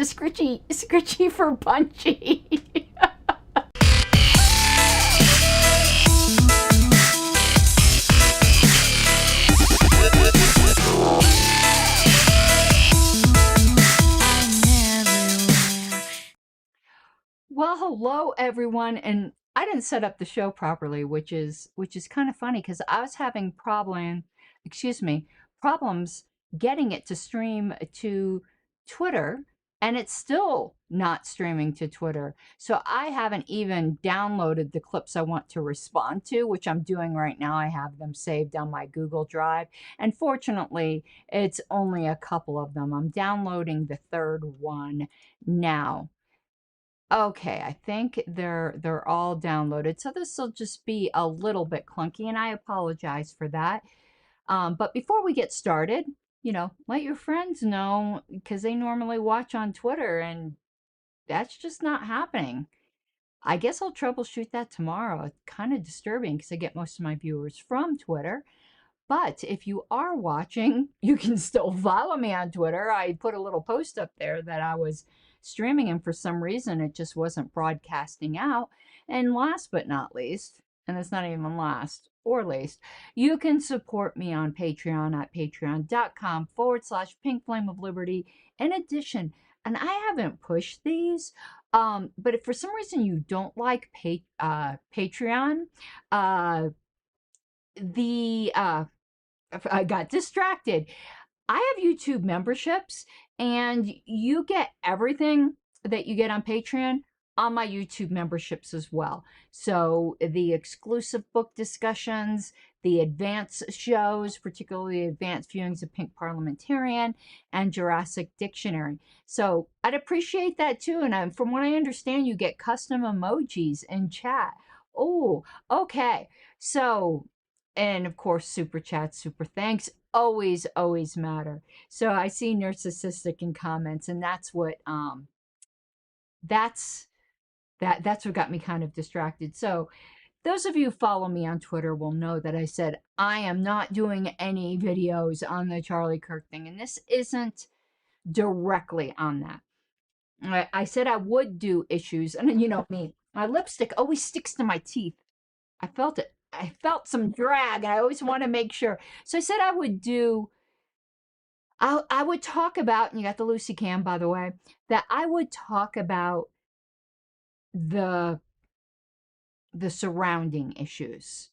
Scritchy for punchy. Well, hello everyone, and I didn't set up the show properly, which is kind of funny because I was having problems getting it to stream to Twitter, and it's still not streaming to Twitter. So I haven't even downloaded the clips I want to respond to, which I'm doing right now. I have them saved on my Google Drive, and fortunately, it's only a couple of them. I'm downloading the third one now. Okay, I think they're all downloaded. So this will just be a little bit clunky, and I apologize for that. But before we get started, let your friends know because they normally watch on Twitter, and that's just not happening. I guess I'll troubleshoot that tomorrow. It's kind of disturbing because I get most of my viewers from Twitter. But if you are watching, you can still follow me on Twitter. I put a little post up there that I was streaming, and for some reason it just wasn't broadcasting out. And last but not least, and it's not even last or least, you can support me on Patreon at patreon.com/Pink Flame of Liberty. In addition, and I haven't pushed these, but if for some reason you don't like Patreon, I got distracted. I have YouTube memberships, and you get everything that you get on Patreon on my YouTube memberships as well. So the exclusive book discussions, the advanced shows, particularly advanced viewings of Pink Parliamentarian and Jurassic Dictionary. So I'd appreciate that too. And from what I understand, you get custom emojis in chat. Oh, okay. So, and of course, super chats, super thanks always matter. So I see narcissistic in comments, and that's what that's what got me kind of distracted. So those of you who follow me on Twitter will know that I said I am not doing any videos on the Charlie Kirk thing, and this isn't directly on that. I said I would do issues, and you know me, my lipstick always sticks to my teeth. I felt it. I felt some drag, and I always want to make sure. So I said I would talk about, and you got the Lucy Cam, by the way, that I would talk about the surrounding issues.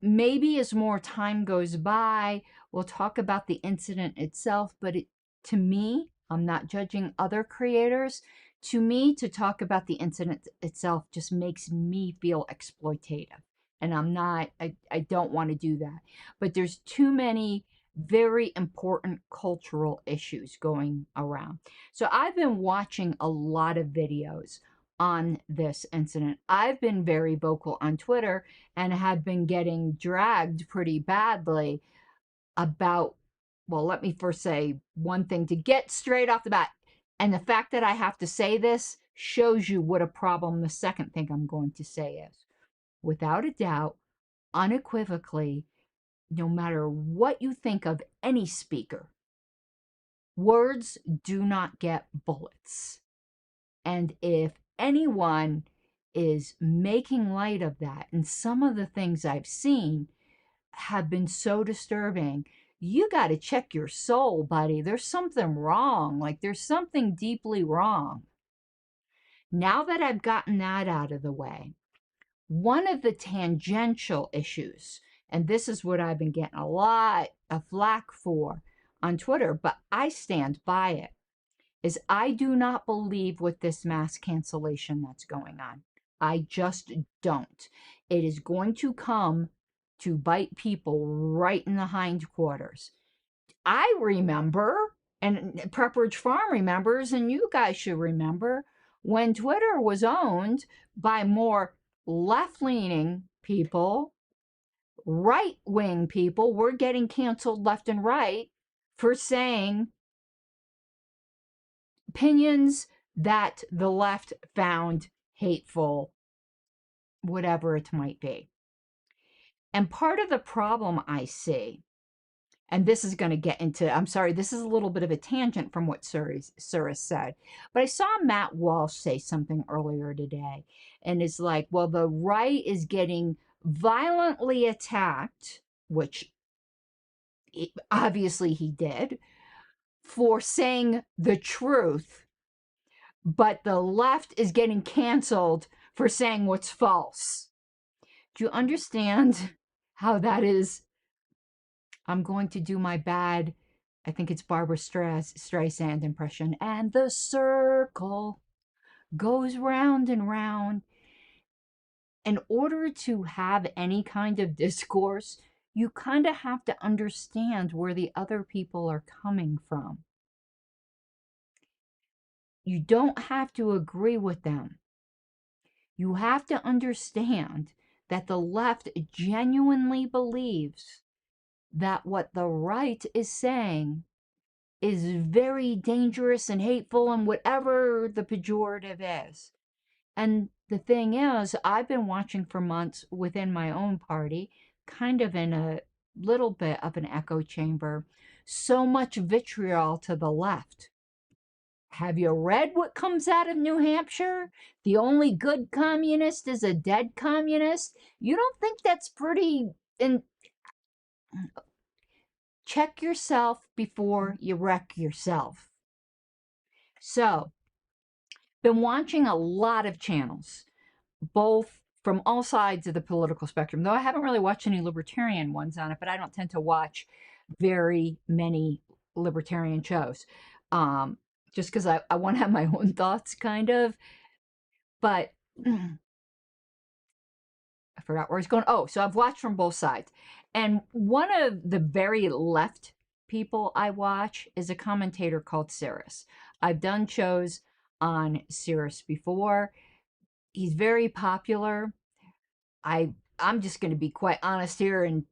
Maybe as more time goes by, we'll talk about the incident itself, but to me, I'm not judging other creators. To me, to talk about the incident itself just makes me feel exploitative. And I don't want to do that. But there's too many very important cultural issues going around. So I've been watching a lot of videos on this incident. I've been very vocal on Twitter and have been getting dragged pretty badly about, well, let me first say one thing to get straight off the bat. And the fact that I have to say this shows you what a problem the second thing I'm going to say is. Without a doubt, unequivocally, no matter what you think of any speaker, words do not get bullets. And if anyone is making light of that, and some of the things I've seen have been so disturbing, you got to check your soul, buddy. There's something wrong. Like, there's something deeply wrong. Now that I've gotten that out of the way, one of the tangential issues, and this is what I've been getting a lot of flack for on Twitter, but I stand by it, is I do not believe with this mass cancellation that's going on. I just don't. It is going to come to bite people right in the hindquarters. I remember, and Pepperidge Farm remembers, and you guys should remember, when Twitter was owned by more left-leaning people, right-wing people were getting canceled left and right for saying opinions that the left found hateful, whatever it might be. And part of the problem I see, and this is going to get into, I'm sorry, this is a little bit of a tangent from what Suris said, but I saw Matt Walsh say something earlier today, and it's like, well, the right is getting violently attacked, which obviously he did, for saying the truth, but the left is getting canceled for saying what's false. Do you understand how that is? I'm going to do my bad, I think it's Barbara Streisand impression. And the circle goes round and round. In order to have any kind of discourse, you kind of have to understand where the other people are coming from. You don't have to agree with them. You have to understand that the left genuinely believes that what the right is saying is very dangerous and hateful and whatever the pejorative is. And the thing is, I've been watching for months within my own party, kind of in a little bit of an echo chamber, so much vitriol to the left. Have you read what comes out of New Hampshire? The only good communist is a dead communist. You don't think that's pretty... Check yourself before you wreck yourself. So, been watching a lot of channels, both from all sides of the political spectrum, though I haven't really watched any libertarian ones on it, but I don't tend to watch very many libertarian shows. Just because I want to have my own thoughts, kind of. But I forgot where I was going. Oh, so I've watched from both sides. And one of the very left people I watch is a commentator called Suris. I've done shows on Suris before. He's very popular. I'm just going to be quite honest here, and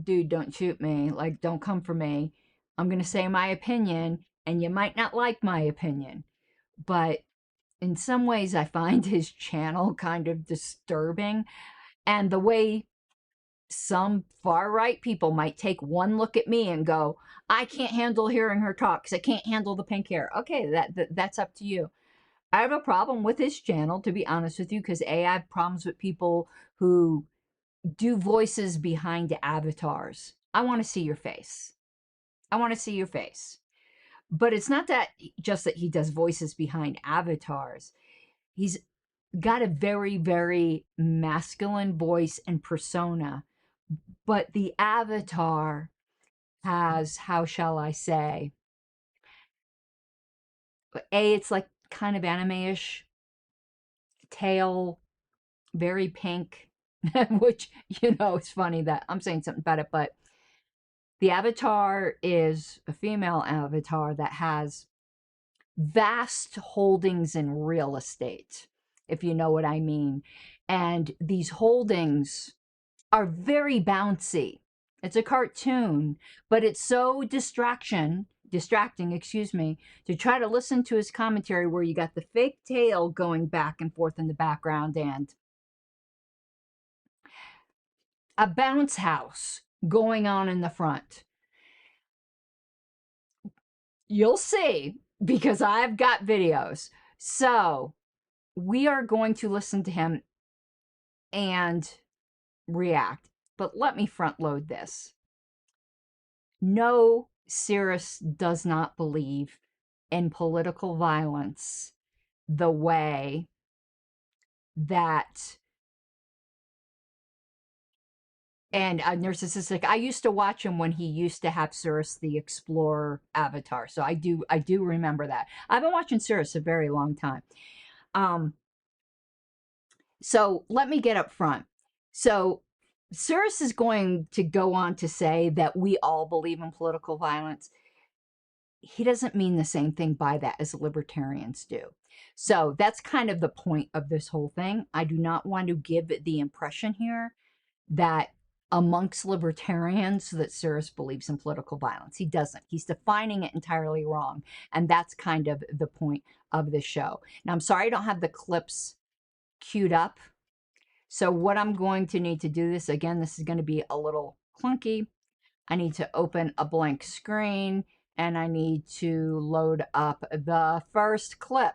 dude, don't shoot me. Like, don't come for me. I'm going to say my opinion, and you might not like my opinion. But in some ways, I find his channel kind of disturbing. And the way some far-right people might take one look at me and go, I can't handle hearing her talk because I can't handle the pink hair. Okay, that's up to you. I have a problem with his channel, to be honest with you, because I have problems with people who do voices behind avatars. I want to see your face. I want to see your face. But it's not that just that he does voices behind avatars. He's got a very, very masculine voice and persona. But the avatar has, how shall I say, it's like kind of anime-ish, tail, very pink, which, it's funny that I'm saying something about it, but the avatar is a female avatar that has vast holdings in real estate, if you know what I mean. And these holdings are very bouncy. It's a cartoon, but it's so distracting, to try to listen to his commentary where you got the fake tail going back and forth in the background and a bounce house going on in the front. You'll see, because I've got videos. So we are going to listen to him and react. But let me front load this. No, Suris does not believe in political violence the way that, and narcissistic. I used to watch him when he used to have Suris the Explorer avatar. So I do remember that. I've been watching Suris a very long time. So let me get up front. So Suris is going to go on to say that we all believe in political violence. He doesn't mean the same thing by that as libertarians do. So that's kind of the point of this whole thing. I do not want to give the impression here that amongst libertarians that Suris believes in political violence. He doesn't. He's defining it entirely wrong. And that's kind of the point of the show. Now, I'm sorry I don't have the clips queued up. So what I'm going to need to do this, again, this is going to be a little clunky, I need to open a blank screen, and I need to load up the first clip.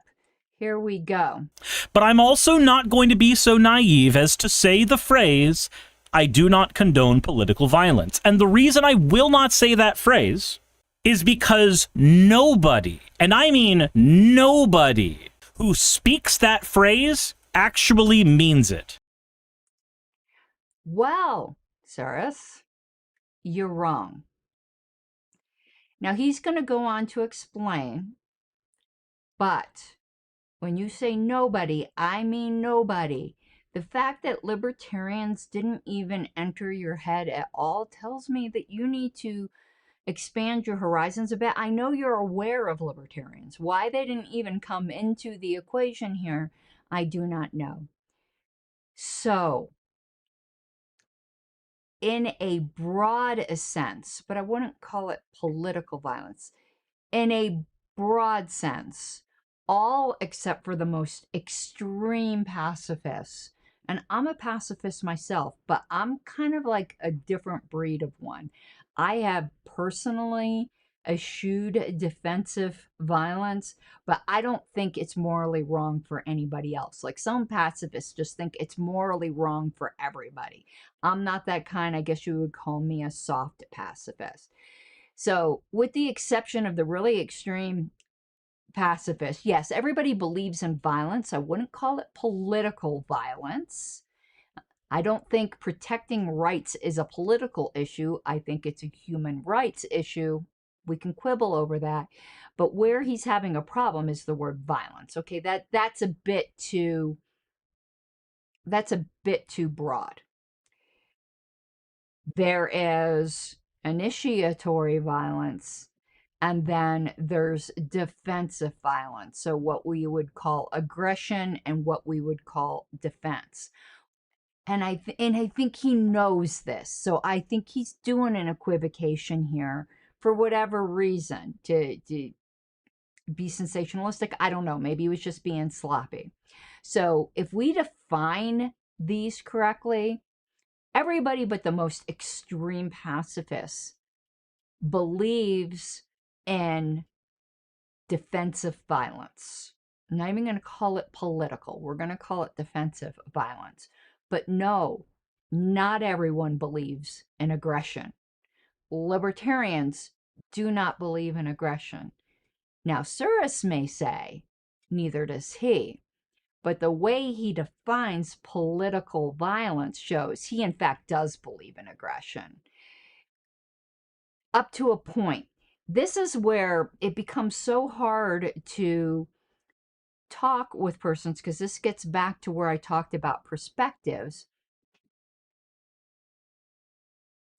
Here we go. But I'm also not going to be so naive as to say the phrase, I do not condone political violence. And the reason I will not say that phrase is because nobody, and I mean nobody, who speaks that phrase actually means it. Well, Suris, you're wrong. Now he's going to go on to explain, but when you say nobody, I mean nobody. The fact that libertarians didn't even enter your head at all tells me that you need to expand your horizons a bit. I know you're aware of libertarians. Why they didn't even come into the equation here, I do not know. So, in a broad sense, but I wouldn't call it political violence, in a broad sense, all except for the most extreme pacifists. And I'm a pacifist myself, but I'm kind of like a different breed of one. I have personally eschewed defensive violence, but I don't think it's morally wrong for anybody else. Like some pacifists just think it's morally wrong for everybody. I'm not that kind. I guess you would call me a soft pacifist. So, with the exception of the really extreme pacifists, yes, everybody believes in violence. I wouldn't call it political violence. I don't think protecting rights is a political issue. I think it's a human rights issue. We can quibble over that. But where he's having a problem is the word violence. Okay, that's a bit too broad. There is initiatory violence, and then there's defensive violence. So what we would call aggression and what we would call defense. And I think he knows this. So I think he's doing an equivocation here for whatever reason to be sensationalistic. I don't know. Maybe he was just being sloppy. So if we define these correctly, everybody but the most extreme pacifists believes in defensive violence. I'm not even going to call it political. We're going to call it defensive violence. But no, not everyone believes in aggression. Libertarians do not believe in aggression. Now, Suris may say, neither does he. But the way he defines political violence shows he, in fact, does believe in aggression. Up to a point. This is where it becomes so hard to talk with persons, because this gets back to where I talked about perspectives.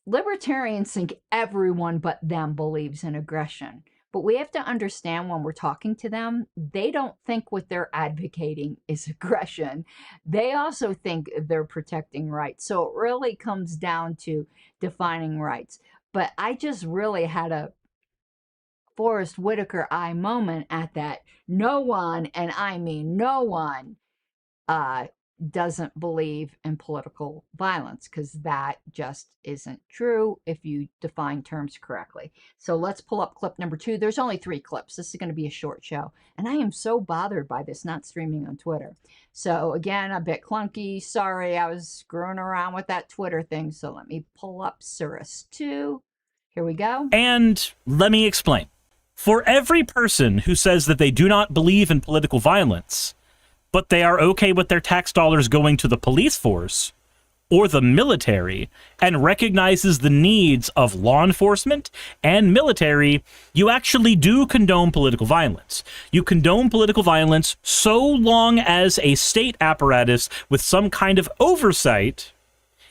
Libertarians think everyone but them believes in aggression. But we have to understand when we're talking to them, they don't think what they're advocating is aggression. They also think they're protecting rights. So it really comes down to defining rights. But I just really had a Forrest Whitaker eye moment at that. No one, and I mean no one, doesn't believe in political violence, because that just isn't true if you define terms correctly. So let's pull up clip number 2. There's only 3 clips. This is going to be a short show. And I am so bothered by this not streaming on Twitter. So again, a bit clunky. Sorry, I was screwing around with that Twitter thing. So let me pull up Suris 2. Here we go. And let me explain. For every person who says that they do not believe in political violence, but they are okay with their tax dollars going to the police force or the military and recognizes the needs of law enforcement and military, you actually do condone political violence. You condone political violence so long as a state apparatus with some kind of oversight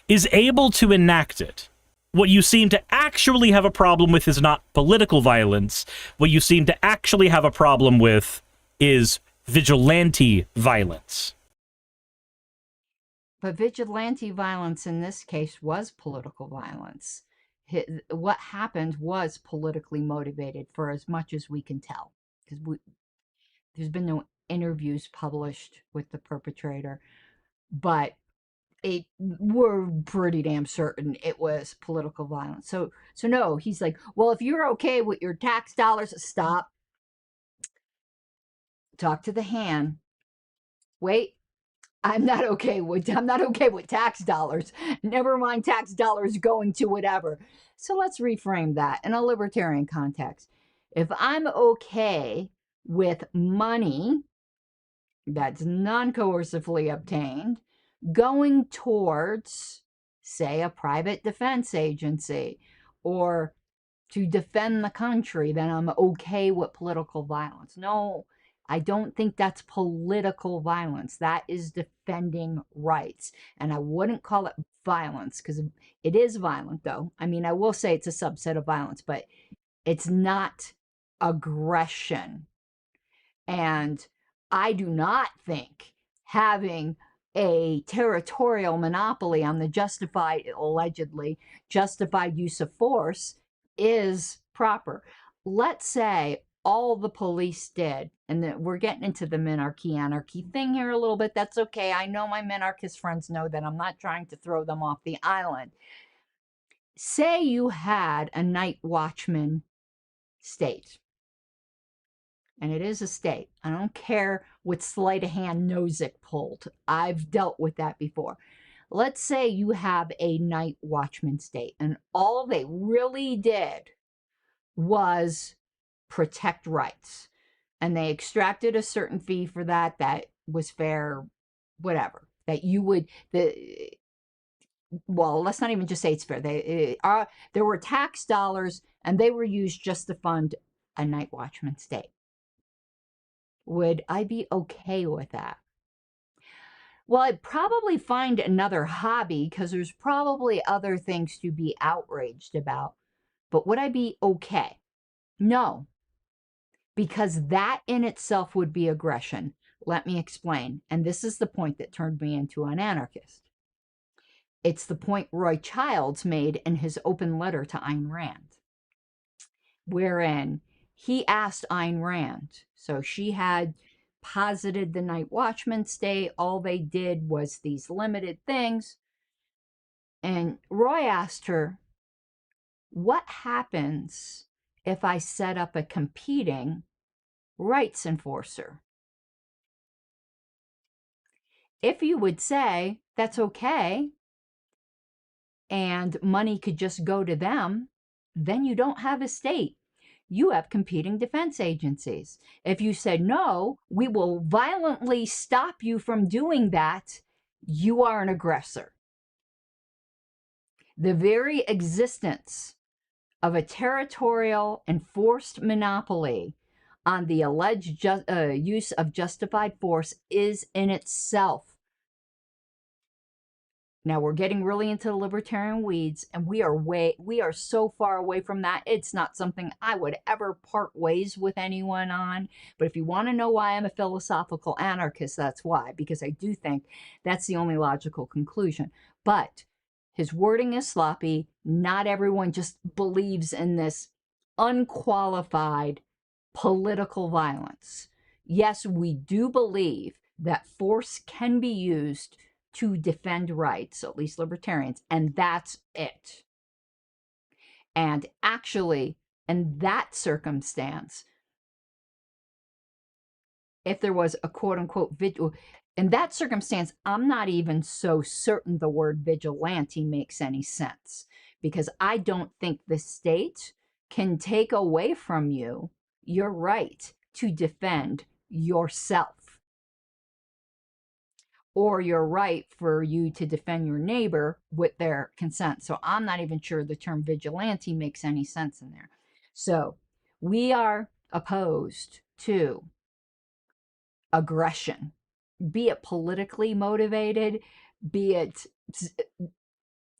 is able to enact it. What you seem to actually have a problem with is not political violence. What you seem to actually have a problem with is vigilante violence. But vigilante violence in this case was political violence. What happened was politically motivated, for as much as we can tell, because there's been no interviews published with the perpetrator. But we're pretty damn certain it was political violence. So no, he's like, well, if you're okay with your tax dollars, stop. Talk to the hand. Wait, I'm not okay with tax dollars. Never mind tax dollars going to whatever. So let's reframe that in a libertarian context. If I'm okay with money that's non-coercively obtained going towards, say, a private defense agency or to defend the country, then I'm okay with political violence. No, I don't think that's political violence. That is defending rights. And I wouldn't call it violence because it is violent, though. I mean, I will say it's a subset of violence, but it's not aggression. And I do not think having a territorial monopoly on the allegedly justified use of force is proper. Let's say all the police did, and that we're getting into the anarchy thing here a little bit. That's okay. I know my minarchist friends know that I'm not trying to throw them off the island. Say you had a night watchman state, and it is a state. I don't care what sleight of hand Nozick pulled. I've dealt with that before. Let's say you have a night watchman state, and all they really did was protect rights. And they extracted a certain fee for that was fair, whatever. That you would, well, let's not even just say it's fair. There were tax dollars, and they were used just to fund a night watchman state. Would I be okay with that? Well, I'd probably find another hobby because there's probably other things to be outraged about. But would I be okay? No, because that in itself would be aggression. Let me explain. And this is the point that turned me into an anarchist. It's the point Roy Childs made in his open letter to Ayn Rand, wherein he asked Ayn Rand. So she had posited the night watchman state. All they did was these limited things. And Roy asked her, what happens if I set up a competing rights enforcer? If you would say that's okay and money could just go to them, then you don't have a state. You have competing defense agencies. If you said, no, we will violently stop you from doing that, you are an aggressor. The very existence of a territorial enforced monopoly on the alleged use of justified force is in itself. Now we're getting really into the libertarian weeds, and we are so far away from that. It's not something I would ever part ways with anyone on. But if you want to know why I'm a philosophical anarchist, that's why, because I do think that's the only logical conclusion. But his wording is sloppy. Not everyone just believes in this unqualified political violence. Yes, we do believe that force can be used to defend rights, at least libertarians, and that's it. And actually, in that circumstance, if there was a quote-unquote in that circumstance, I'm not even so certain the word vigilante makes any sense, because I don't think the state can take away from you your right to defend yourself, or your right for you to defend your neighbor with their consent. So I'm not even sure the term vigilante makes any sense in there. So we are opposed to aggression, be it politically motivated, be it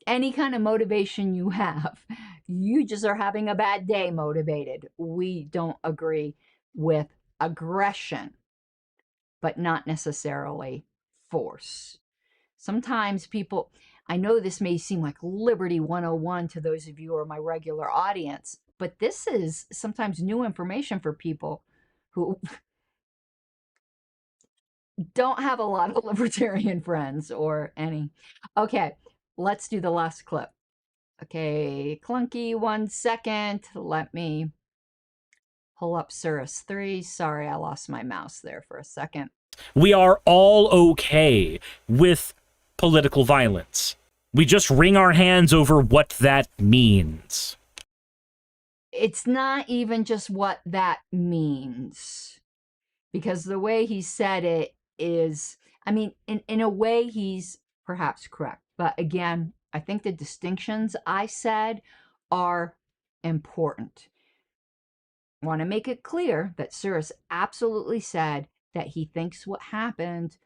any kind of motivation you have. You just are having a bad day motivated. We don't agree with aggression, but not necessarily force. Sometimes people, I know this may seem like Liberty 101 to those of you who are my regular audience, but this is sometimes new information for people who don't have a lot of libertarian friends or any. Okay, let's do the last clip. Okay, clunky, 1 second. Let me pull up Suris 3. Sorry, I lost my mouse there for a second. We are all okay with political violence. We just wring our hands over what that means. It's not even just what that means. Because the way he said it is, I mean, in a way, he's perhaps correct. But again, I think the distinctions I said are important. I want to make it clear that Suris absolutely said that he thinks what happened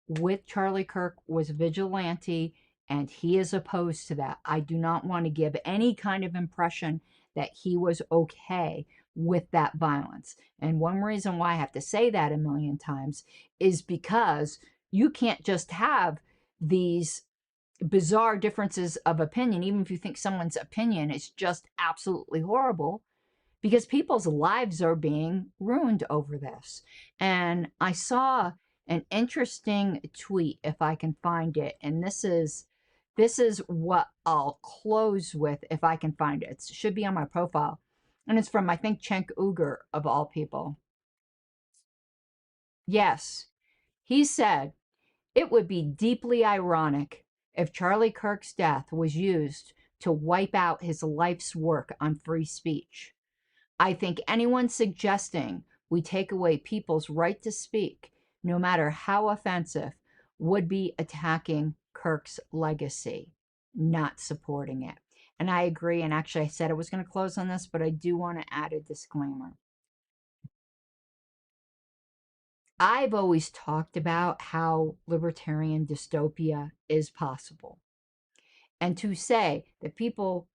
with Charlie Kirk was vigilante, and he is opposed to that. I do not want to give any kind of impression that he was okay with that violence. And one reason why I have to say that a million times is because you can't just have these bizarre differences of opinion, even if you think someone's opinion is just absolutely horrible, because people's lives are being ruined over this. And I saw an interesting tweet, if I can find it, and this is what I'll close with if I can find it. It should be on my profile, and it's from, I think, Cenk Uygur of all people. Yes, he said it would be deeply ironic if Charlie Kirk's death was used to wipe out his life's work on free speech. I think anyone suggesting we take away people's right to speak, no matter how offensive, would be attacking Kirk's legacy, not supporting it. And I agree. And actually, I said I was going to close on this, but I do want to add a disclaimer. I've always talked about how libertarian dystopia is possible. And to say that people,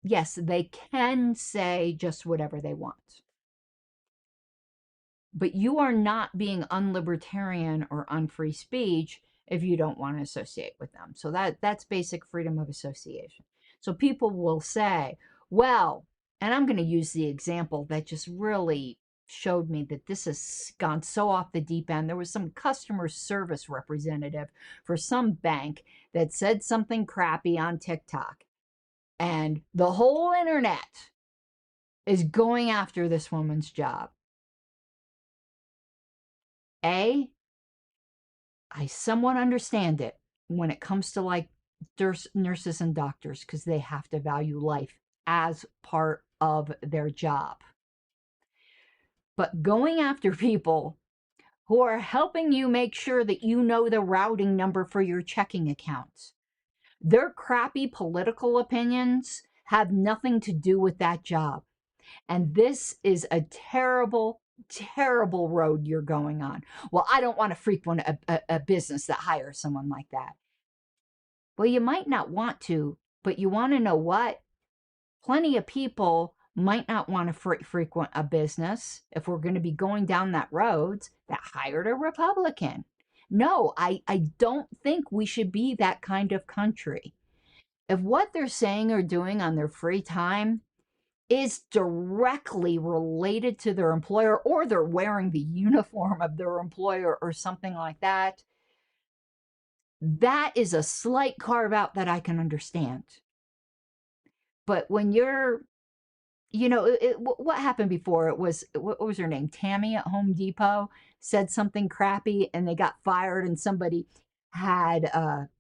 yes, they can say just whatever they want, but you are not being unlibertarian or unfree speech if you don't want to associate with them. So that's basic freedom of association. So people will say, well, and I'm going to use the example that just really showed me that this has gone so off the deep end. There was some customer service representative for some bank that said something crappy on TikTok, and the whole internet is going after this woman's job. I somewhat understand it when it comes to like nurses and doctors, because they have to value life as part of their job. But going after people who are helping you make sure that you know the routing number for your checking accounts, their crappy political opinions have nothing to do with that job. And this is a terrible, terrible road you're going on. Well, I don't want to frequent a business that hires someone like that. Well, you might not want to, but you want to know what? Plenty of people might not want to frequent a business, if we're going to be going down that road, that hired a Republican. No, I don't think we should be that kind of country. If what they're saying or doing on their free time is directly related to their employer, or they're wearing the uniform of their employer or something like that, that is a slight carve out that I can understand. But when you're, what happened before? It was, what was her name? Tammy at Home Depot said something crappy and they got fired, and somebody had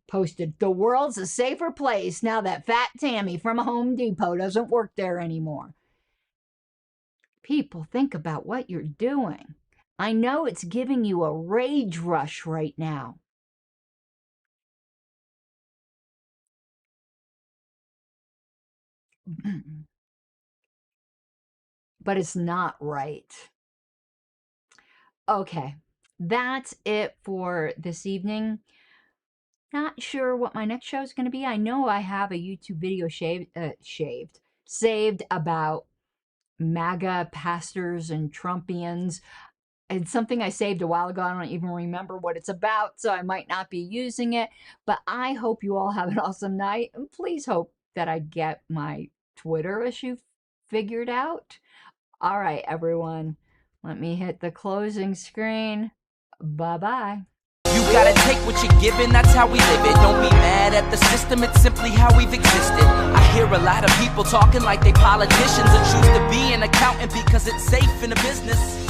posted, the world's a safer place now that fat Tammy from Home Depot doesn't work there anymore. People, think about what you're doing. I know it's giving you a rage rush right now. But it's not right. Okay, that's it for this evening. Not sure what my next show is going to be. I know I have a YouTube video saved about MAGA pastors and Trumpians. It's something I saved a while ago. I don't even remember what it's about, so I might not be using it. But I hope you all have an awesome night. And please hope that I get my Twitter issue figured out. All right, everyone. Let me hit the closing screen. Bye-bye. You gotta take what you're given, that's how we live it. Don't be mad at the system, it's simply how we've existed. I hear a lot of people talking like they politicians and choose to be an accountant because it's safe in the business.